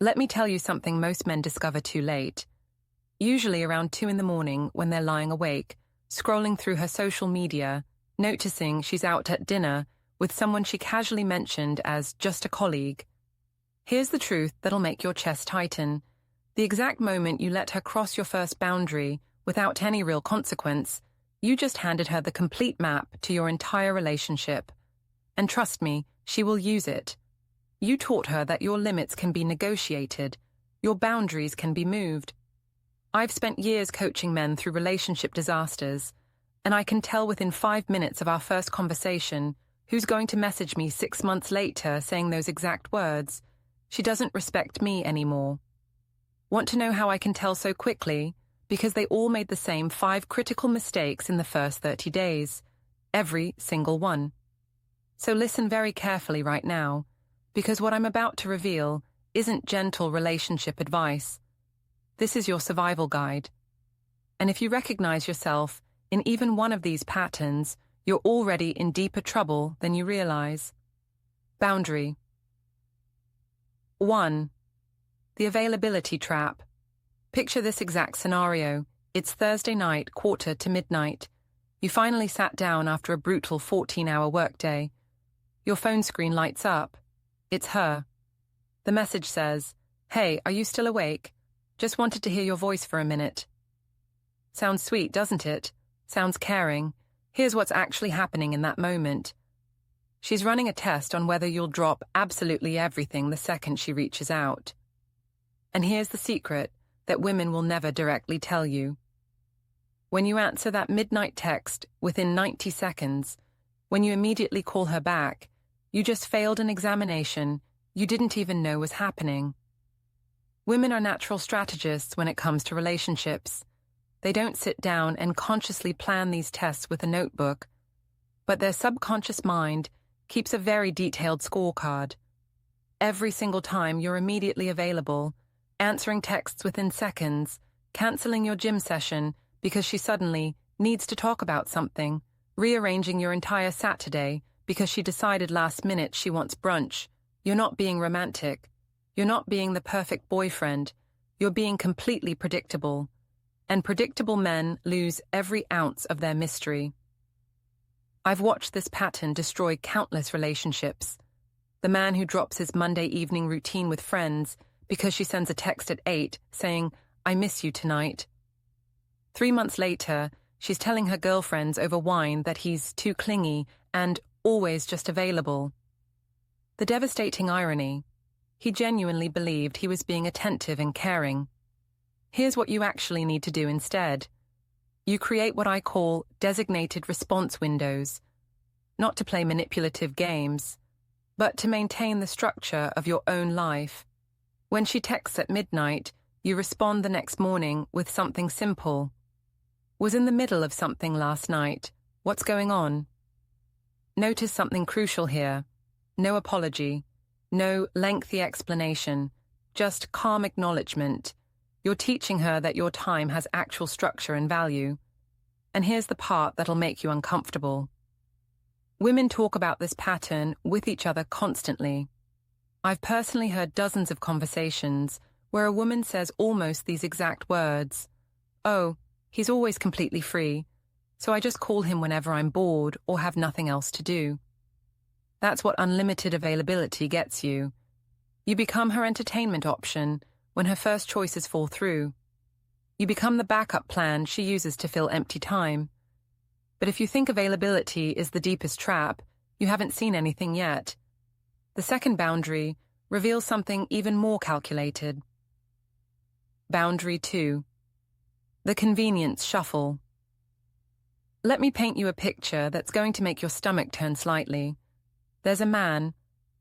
Let me tell you something most men discover too late. Usually around 2 in the morning when they're lying awake, scrolling through her social media, noticing she's out at dinner with someone she casually mentioned as just a colleague. Here's the truth that'll make your chest tighten. The exact moment you let her cross your first boundary without any real consequence, you just handed her the complete map to your entire relationship. And trust me, she will use it. You taught her that your limits can be negotiated, your boundaries can be moved. I've spent years coaching men through relationship disasters, and I can tell within 5 minutes of our first conversation who's going to message me 6 months later saying those exact words. She doesn't respect me anymore. Want to know how I can tell so quickly? Because they all made the same 5 critical mistakes in the first 30 days. Every single one. So listen very carefully right now, because what I'm about to reveal isn't gentle relationship advice. This is your survival guide. And if you recognize yourself in even one of these patterns, you're already in deeper trouble than you realize. Boundary. 1. The availability trap. Picture this exact scenario. It's Thursday night, quarter to midnight. You finally sat down after a brutal 14-hour workday. Your phone screen lights up. It's her. The message says, "Hey, are you still awake? Just wanted to hear your voice for a minute." Sounds sweet, doesn't it? Sounds caring. Here's what's actually happening in that moment. She's running a test on whether you'll drop absolutely everything the second she reaches out. And here's the secret that women will never directly tell you. When you answer that midnight text within 90 seconds, when you immediately call her back, you just failed an examination you didn't even know was happening. Women are natural strategists when it comes to relationships. They don't sit down and consciously plan these tests with a notebook, but their subconscious mind keeps a very detailed scorecard. Every single time you're immediately available, answering texts within seconds, canceling your gym session because she suddenly needs to talk about something, rearranging your entire Saturday because she decided last minute she wants brunch. You're not being romantic. You're not being the perfect boyfriend. You're being completely predictable. And predictable men lose every ounce of their mystery. I've watched this pattern destroy countless relationships. The man who drops his Monday evening routine with friends because she sends a text at 8 saying, "I miss you tonight." 3 months later, she's telling her girlfriends over wine that he's too clingy and always just available. The devastating irony: he genuinely believed he was being attentive and caring. Here's what you actually need to do instead. You create what I call designated response windows, not to play manipulative games, but to maintain the structure of your own life. When she texts at midnight, you respond the next morning with something simple. "Was in the middle of something last night. What's going on?" Notice something crucial here. No apology, no lengthy explanation, just calm acknowledgement. You're teaching her that your time has actual structure and value. And here's the part that'll make you uncomfortable. Women talk about this pattern with each other constantly. I've personally heard dozens of conversations where a woman says almost these exact words. "Oh, he's always completely free, so I just call him whenever I'm bored or have nothing else to do." That's what unlimited availability gets you. You become her entertainment option when her first choices fall through. You become the backup plan she uses to fill empty time. But if you think availability is the deepest trap, you haven't seen anything yet. The second boundary reveals something even more calculated. Boundary 2. The convenience shuffle. Let me paint you a picture that's going to make your stomach turn slightly. There's a man,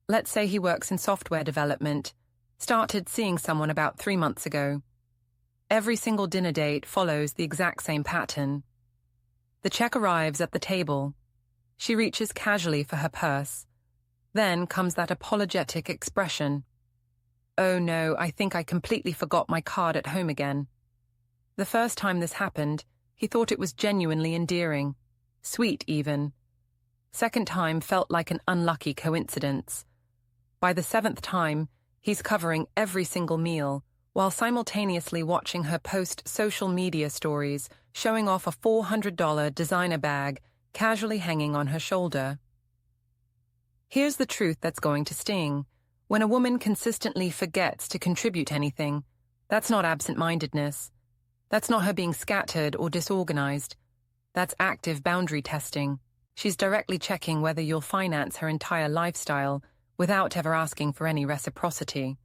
let's say he works in software development, started seeing someone about 3 months ago. Every single dinner date follows the exact same pattern. The check arrives at the table. She reaches casually for her purse. Then comes that apologetic expression. "Oh no, I think I completely forgot my card at home again." The first time this happened, he thought it was genuinely endearing. Sweet, even. Second time felt like an unlucky coincidence. By the 7th time, He's covering every single meal, while simultaneously watching her post social media stories showing off a $400 designer bag casually hanging on her shoulder. Here's the truth that's going to sting. When a woman consistently forgets to contribute anything, that's not absent-mindedness. That's not her being scattered or disorganized. That's active boundary testing. She's directly checking whether you'll finance her entire lifestyle without ever asking for any reciprocity.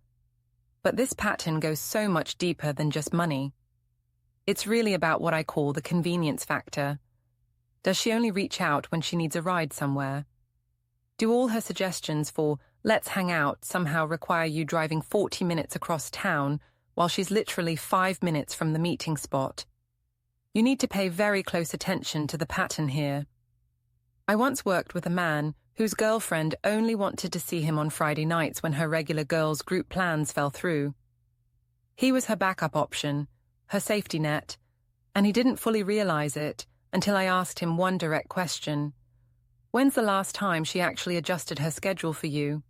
But this pattern goes so much deeper than just money. It's really about what I call the convenience factor. Does she only reach out when she needs a ride somewhere? Do all her suggestions for "let's hang out" somehow require you driving 40 minutes across town while she's literally 5 minutes from the meeting spot? You need to pay very close attention to the pattern here. I once worked with a man whose girlfriend only wanted to see him on Friday nights when her regular girls' group plans fell through. He was her backup option, her safety net, and he didn't fully realize it until I asked him one direct question. When's the last time she actually adjusted her schedule for you?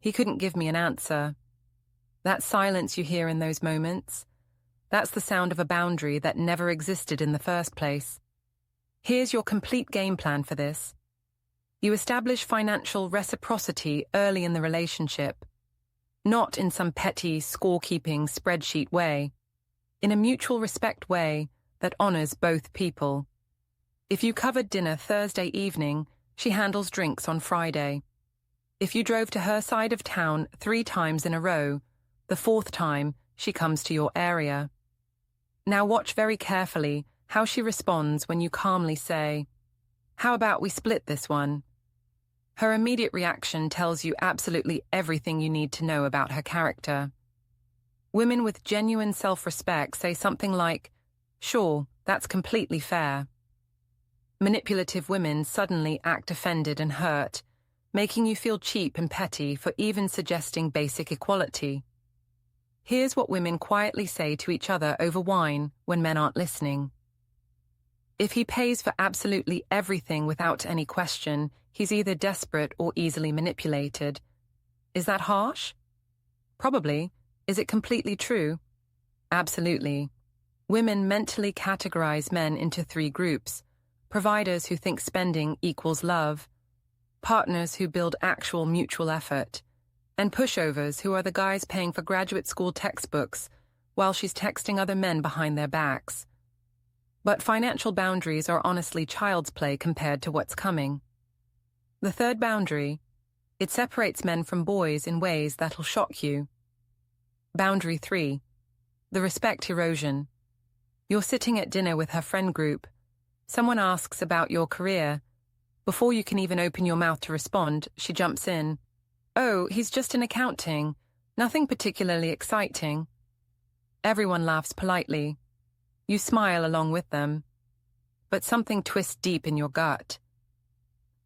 He couldn't give me an answer. That silence you hear in those moments, that's the sound of a boundary that never existed in the first place. Here's your complete game plan for this. You establish financial reciprocity early in the relationship, not in some petty, scorekeeping spreadsheet way, in a mutual respect way that honors both people. If you covered dinner Thursday evening, she handles drinks on Friday. If you drove to her side of town 3 times in a row, the 4th time she comes to your area. Now watch very carefully how she responds when you calmly say, "How about we split this one?" Her immediate reaction tells you absolutely everything you need to know about her character. Women with genuine self-respect say something like, "Sure, that's completely fair." Manipulative women suddenly act offended and hurt, making you feel cheap and petty for even suggesting basic equality. Here's what women quietly say to each other over wine when men aren't listening. If he pays for absolutely everything without any question, he's either desperate or easily manipulated. Is that harsh? Probably. Is it completely true? Absolutely. Women mentally categorize men into 3 groups: providers who think spending equals love, partners who build actual mutual effort, and pushovers who are the guys paying for graduate school textbooks while she's texting other men behind their backs. But financial boundaries are honestly child's play compared to what's coming. The 3rd boundary, it separates men from boys in ways that'll shock you. Boundary 3, the respect erosion. You're sitting at dinner with her friend group. Someone asks about your career. Before you can even open your mouth to respond, she jumps in. "Oh, he's just in accounting. Nothing particularly exciting." Everyone laughs politely. You smile along with them. But something twists deep in your gut.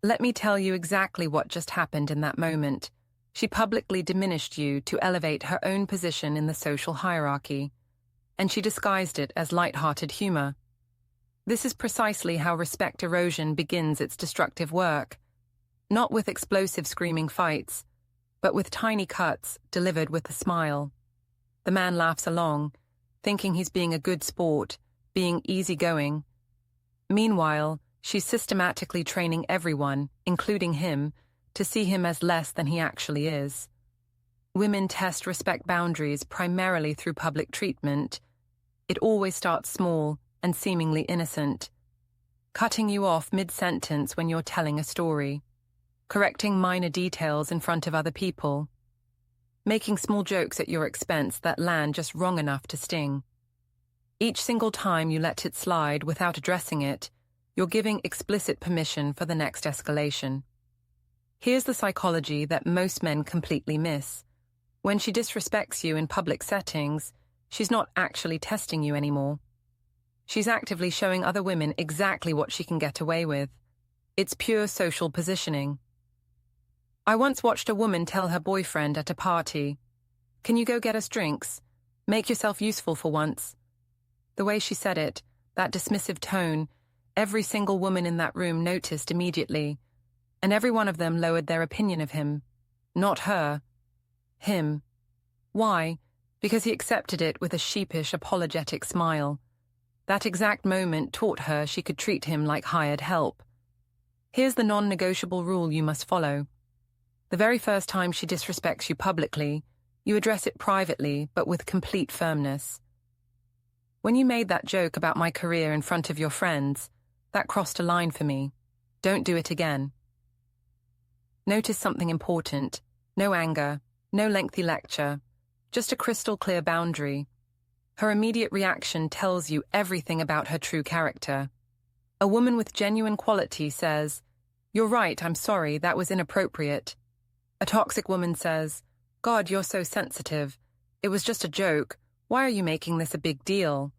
Let me tell you exactly what just happened in that moment. She publicly diminished you to elevate her own position in the social hierarchy, and she disguised it as light-hearted humor. This is precisely how respect erosion begins its destructive work. Not with explosive screaming fights, but with tiny cuts delivered with a smile. The man laughs along, thinking he's being a good sport, being easygoing. Meanwhile, she's systematically training everyone, including him, to see him as less than he actually is. Women test respect boundaries primarily through public treatment. It always starts small and seemingly innocent. Cutting you off mid-sentence when you're telling a story. Correcting minor details in front of other people. Making small jokes at your expense that land just wrong enough to sting. Each single time you let it slide without addressing it, you're giving explicit permission for the next escalation. Here's the psychology that most men completely miss. When she disrespects you in public settings, she's not actually testing you anymore. She's actively showing other women exactly what she can get away with. It's pure social positioning. I once watched a woman tell her boyfriend at a party, "Can you go get us drinks? Make yourself useful for once." The way she said it, that dismissive tone, every single woman in that room noticed immediately, and every one of them lowered their opinion of him. Not her. Him. Why? Because he accepted it with a sheepish, apologetic smile. That exact moment taught her she could treat him like hired help. Here's the non-negotiable rule you must follow. The very first time she disrespects you publicly, you address it privately, but with complete firmness. When you made that joke about my career in front of your friends, that crossed a line for me. Don't do it again. Notice something important. No anger, no lengthy lecture, just a crystal-clear boundary. Her immediate reaction tells you everything about her true character. A woman with genuine quality says, "You're right, I'm sorry, that was inappropriate." A toxic woman says, "God, you're so sensitive. It was just a joke. Why are you making this a big deal?"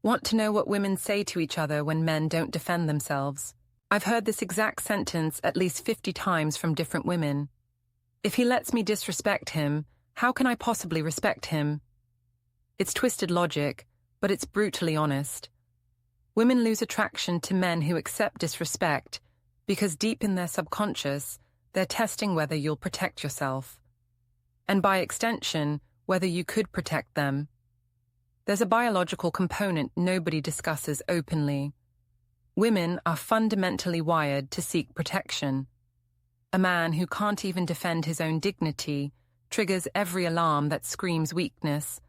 Want to know what women say to each other when men don't defend themselves? I've heard this exact sentence at least 50 times from different women. If he lets me disrespect him, how can I possibly respect him? It's twisted logic, but it's brutally honest. Women lose attraction to men who accept disrespect because deep in their subconscious, they're testing whether you'll protect yourself. And by extension, whether you could protect them. There's a biological component nobody discusses openly. Women are fundamentally wired to seek protection. A man who can't even defend his own dignity triggers every alarm that screams weakness.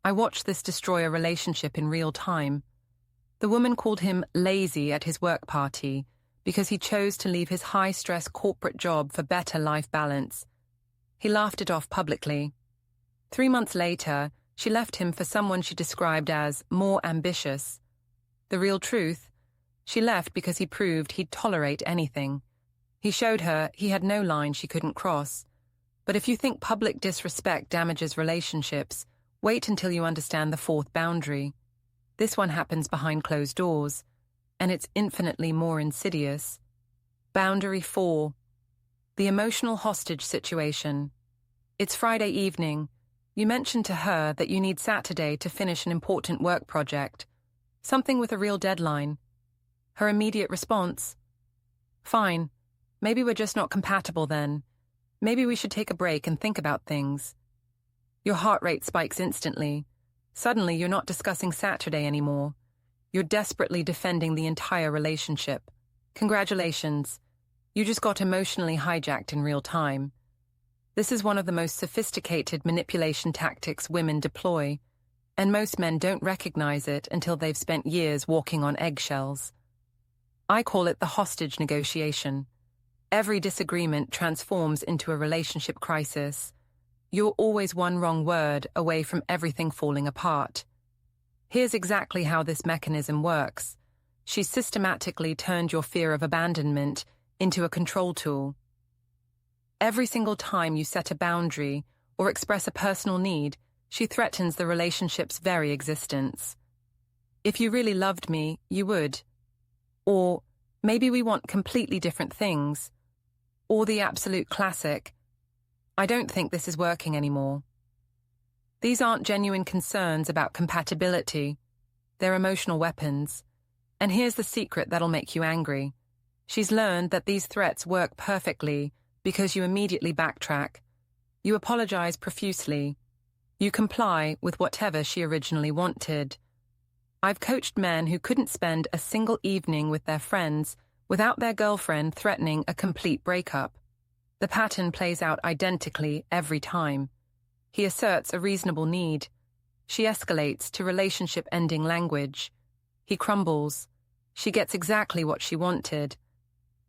I watched this destroy a relationship in real time. The woman called him lazy at his work party because he chose to leave his high-stress corporate job for better life balance. He laughed it off publicly. 3 months later, she left him for someone she described as more ambitious. The real truth? She left because he proved he'd tolerate anything. He showed her he had no line she couldn't cross. But if you think public disrespect damages relationships, wait until you understand the fourth boundary. This one happens behind closed doors, and it's infinitely more insidious. Boundary 4. The emotional hostage situation. It's Friday evening. You mention to her that you need Saturday to finish an important work project, something with a real deadline. Her immediate response? Fine. Maybe we're just not compatible then. Maybe we should take a break and think about things. Your heart rate spikes instantly. Suddenly, you're not discussing Saturday anymore. You're desperately defending the entire relationship. Congratulations. You just got emotionally hijacked in real time. This is one of the most sophisticated manipulation tactics women deploy, and most men don't recognize it until they've spent years walking on eggshells. I call it the hostage negotiation. Every disagreement transforms into a relationship crisis. You're always one wrong word away from everything falling apart. Here's exactly how this mechanism works. She's systematically turned your fear of abandonment into a control tool. Every single time you set a boundary or express a personal need, she threatens the relationship's very existence. If you really loved me, you would. Or maybe we want completely different things. Or the absolute classic, I don't think this is working anymore. These aren't genuine concerns about compatibility. They're emotional weapons. And here's the secret that'll make you angry. She's learned that these threats work perfectly because you immediately backtrack. You apologize profusely. You comply with whatever she originally wanted. I've coached men who couldn't spend a single evening with their friends without their girlfriend threatening a complete breakup. The pattern plays out identically every time. He asserts a reasonable need. She escalates to relationship-ending language. He crumbles. She gets exactly what she wanted.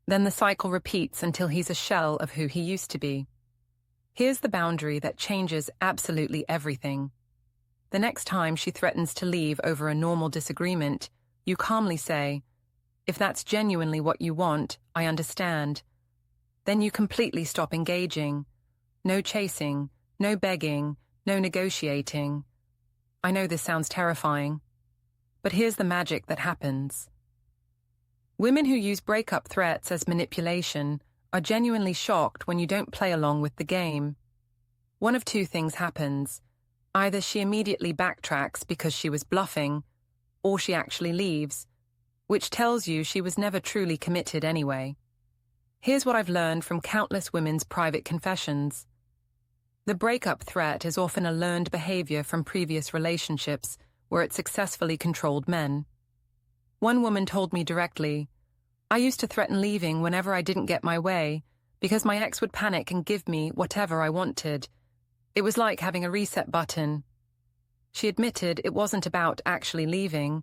Then the cycle repeats until he's a shell of who he used to be. Here's the boundary that changes absolutely everything. The next time she threatens to leave over a normal disagreement, you calmly say, "If that's genuinely what you want, I understand." Then you completely stop engaging. No chasing, no begging, no negotiating. I know this sounds terrifying, but here's the magic that happens. Women who use breakup threats as manipulation are genuinely shocked when you don't play along with the game. One of two things happens. Either she immediately backtracks because she was bluffing, or she actually leaves, which tells you she was never truly committed anyway. Here's what I've learned from countless women's private confessions. The breakup threat is often a learned behavior from previous relationships where it successfully controlled men. One woman told me directly, "I used to threaten leaving whenever I didn't get my way because my ex would panic and give me whatever I wanted. It was like having a reset button." She admitted it wasn't about actually leaving.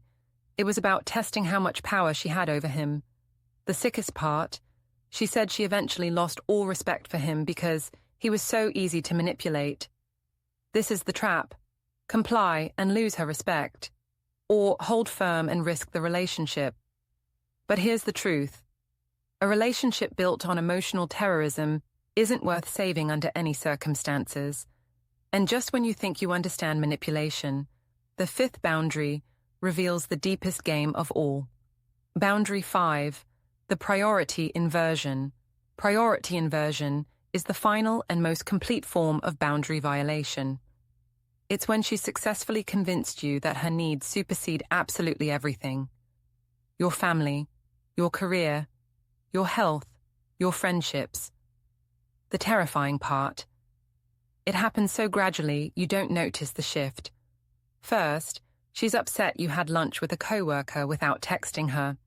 It was about testing how much power she had over him. The sickest part, she said she eventually lost all respect for him because he was so easy to manipulate. This is the trap. Comply and lose her respect, or hold firm and risk the relationship. But here's the truth. A relationship built on emotional terrorism isn't worth saving under any circumstances. And just when you think you understand manipulation, the fifth boundary reveals the deepest game of all. Boundary 5, the priority inversion. Priority inversion is the final and most complete form of boundary violation. It's when she successfully convinced you that her needs supersede absolutely everything. Your family, your career, your health, your friendships. The terrifying part. It happens so gradually you don't notice the shift. First, she's upset you had lunch with a coworker without texting her.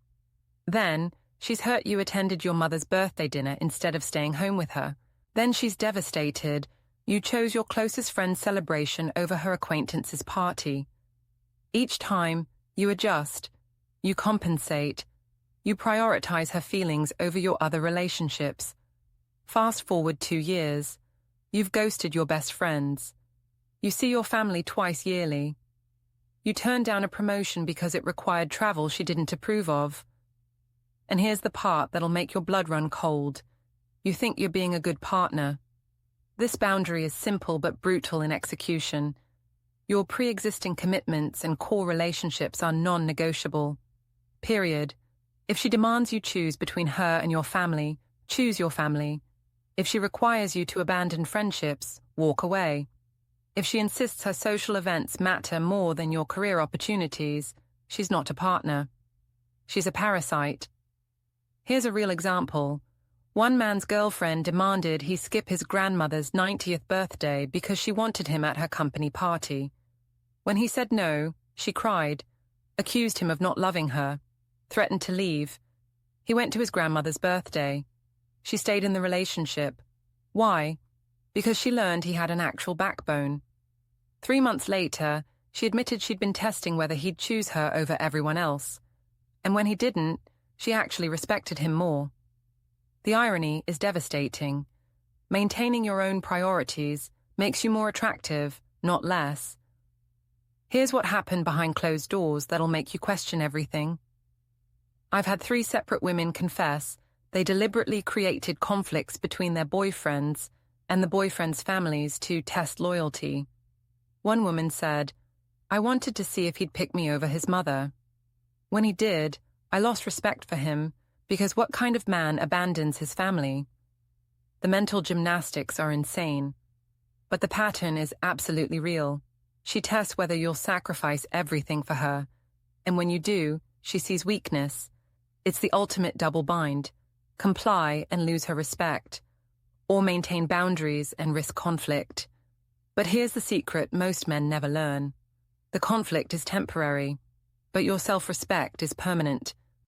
Then, she's hurt you attended your mother's birthday dinner instead of staying home with her. Then she's devastated you chose your closest friend's celebration over her acquaintance's party. Each time, you adjust, you compensate, you prioritize her feelings over your other relationships. Fast forward 2 years. You've ghosted your best friends. You see your family twice yearly. You turn down a promotion because it required travel she didn't approve of. And here's the part that'll make your blood run cold. You think you're being a good partner. This boundary is simple but brutal in execution. Your pre-existing commitments and core relationships are non-negotiable. Period. If she demands you choose between her and your family, choose your family. If she requires you to abandon friendships, walk away. If she insists her social events matter more than your career opportunities, she's not a partner. She's a parasite. Here's a real example. One man's girlfriend demanded he skip his grandmother's 90th birthday because she wanted him at her company party. When he said no, she cried, accused him of not loving her, threatened to leave. He went to his grandmother's birthday. She stayed in the relationship. Why? Because she learned he had an actual backbone. 3 months later, she admitted she'd been testing whether he'd choose her over everyone else. And when he didn't, she actually respected him more. The irony is devastating. Maintaining your own priorities makes you more attractive, not less. Here's what happened behind closed doors that'll make you question everything. I've had 3 separate women confess they deliberately created conflicts between their boyfriends and the boyfriends' families to test loyalty. One woman said, "I wanted to see if he'd pick me over his mother. When he did, I lost respect for him because what kind of man abandons his family?" The mental gymnastics are insane. But the pattern is absolutely real. She tests whether you'll sacrifice everything for her. And when you do, she sees weakness. It's the ultimate double bind. Comply and lose her respect. Or maintain boundaries and risk conflict. But here's the secret most men never learn. The conflict is temporary, but your self-respect is permanent.